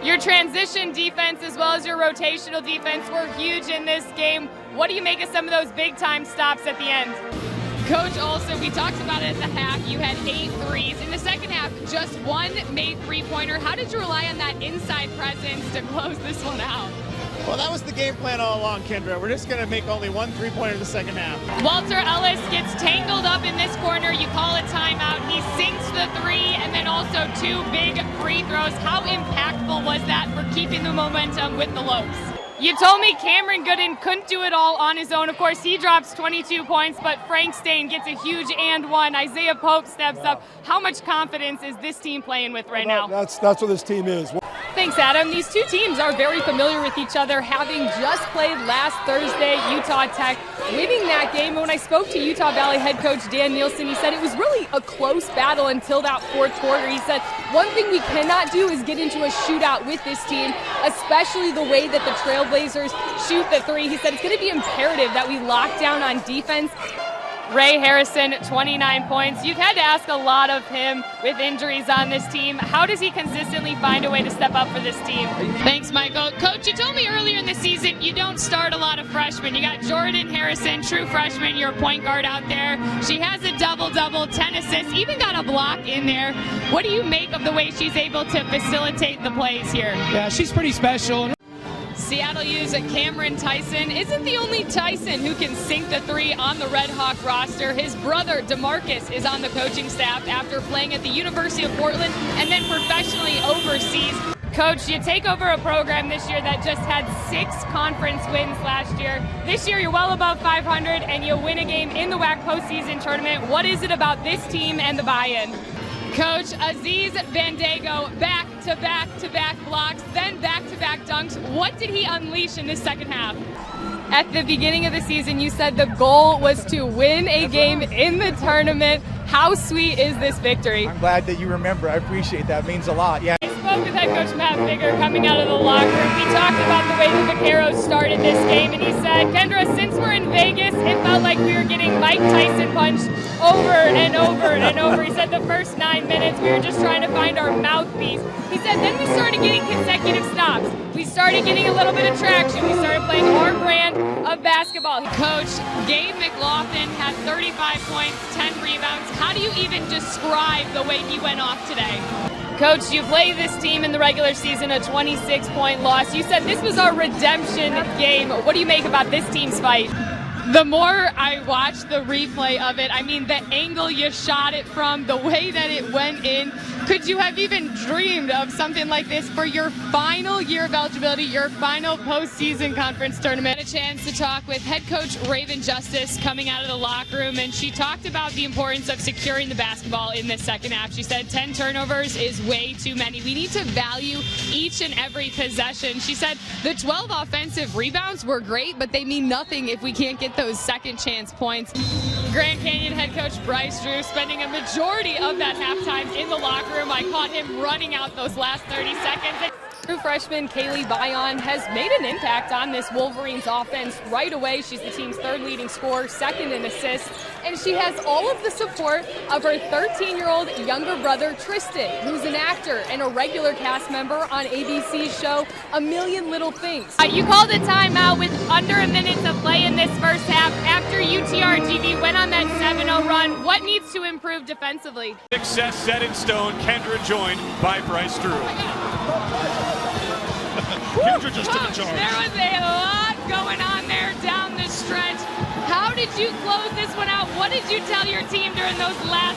Your transition defense as well as your rotational defense were huge in this game. What do you make of some of those big-time stops at the end? Coach, also, we talked about it at the half. You had 8 threes. In the second half, just 1 made three-pointer. How did you rely on that inside presence to close this one out? Well, that was the game plan all along, Kendra. We're just going to make only 1 3-pointer in the second half. Walter Ellis gets tangled up in this corner. You call a timeout. He sinks the 3 and then also 2 big free throws. How impactful was that for keeping the momentum with the Lopes? You told me Cameron Gooden couldn't do it all on his own. Of course, he drops 22 points, but Frank Stain gets a huge and one. Isaiah Pope steps up. How much confidence is this team playing with right now? That's what this team is. Thanks, Adam. These two teams are very familiar with each other, having just played last Thursday, Utah Tech, winning that game. And when I spoke to Utah Valley head coach Dan Nielsen, he said it was really a close battle until that fourth quarter. He said one thing we cannot do is get into a shootout with this team, especially the way that the Trailblazers shoot the 3. He said it's going to be imperative that we lock down on defense. Ray Harrison, 29 points. You've had to ask a lot of him with injuries on this team. How does he consistently find a way to step up for this team? Thanks, Michael. Coach, you told me earlier in the season you don't start a lot of freshmen. You got Jordan Harrison, true freshman, your point guard out there. She has a double-double, 10 assists, even got a block in there. What do you make of the way she's able to facilitate the plays here? Yeah, she's pretty special. Seattle U's Cameron Tyson isn't the only Tyson who can sink the 3 on the Red Hawk roster. His brother, DeMarcus, is on the coaching staff after playing at the University of Portland and then professionally overseas. Coach, you take over a program this year that just had 6 conference wins last year. This year, you're well above 500, and you win a game in the WAC postseason tournament. What is it about this team and the buy-in? Coach, Aziz Bandago, back-to-back blocks, then back-to-back dunks. What did he unleash in this second half? At the beginning of the season, you said the goal was to win a game in the tournament. How sweet is this victory? I'm glad that you remember. I appreciate that. It means a lot. Yeah. I spoke with head coach Matt Bigger coming out of the locker room. We talked about the way the Vaqueros started this game, and he said, Kendra, since we're in Vegas, it felt like we were getting Mike Tyson punched over and over and over. He said the first 9 minutes, we were just trying to find our mouthpiece. He said then we started getting consecutive stops. We started getting a little bit of traction. We started playing our brand of basketball. Coach, Gabe McLaughlin had 35 points, 10 rebounds. How do you even describe the way he went off today? Coach, you played this team in the regular season, a 26-point loss. You said this was our redemption game. What do you make about this team's fight? The more I watch the replay of it, I mean, the angle you shot it from, the way that it went in, could you have even dreamed of something like this for your final year of eligibility, your final postseason conference tournament? I had a chance to talk with head coach Raven Justice coming out of the locker room, and she talked about the importance of securing the basketball in this second half. She said 10 turnovers is way too many. We need to value each and every possession. She said the 12 offensive rebounds were great, but they mean nothing if we can't get those second chance points. Grand Canyon head coach Bryce Drew spending a majority of that halftime in the locker room. I caught him running out those last 30 seconds. True freshman Kaylee Bayon has made an impact on this Wolverines offense right away. She's the team's 3rd leading scorer, 2nd in assists, and she has all of the support of her 13-year-old younger brother, Tristan, who's an actor and a regular cast member on ABC's show A Million Little Things. You called a timeout with under a minute to play in this first half after UTRGV went on that 7-0 run. What needs to improve defensively? Success set in stone. Kendra joined by Bryce Drew. Kendra just took a charge. There was a lot going on there down the stretch. How did you close this one out? What did you tell your team during those last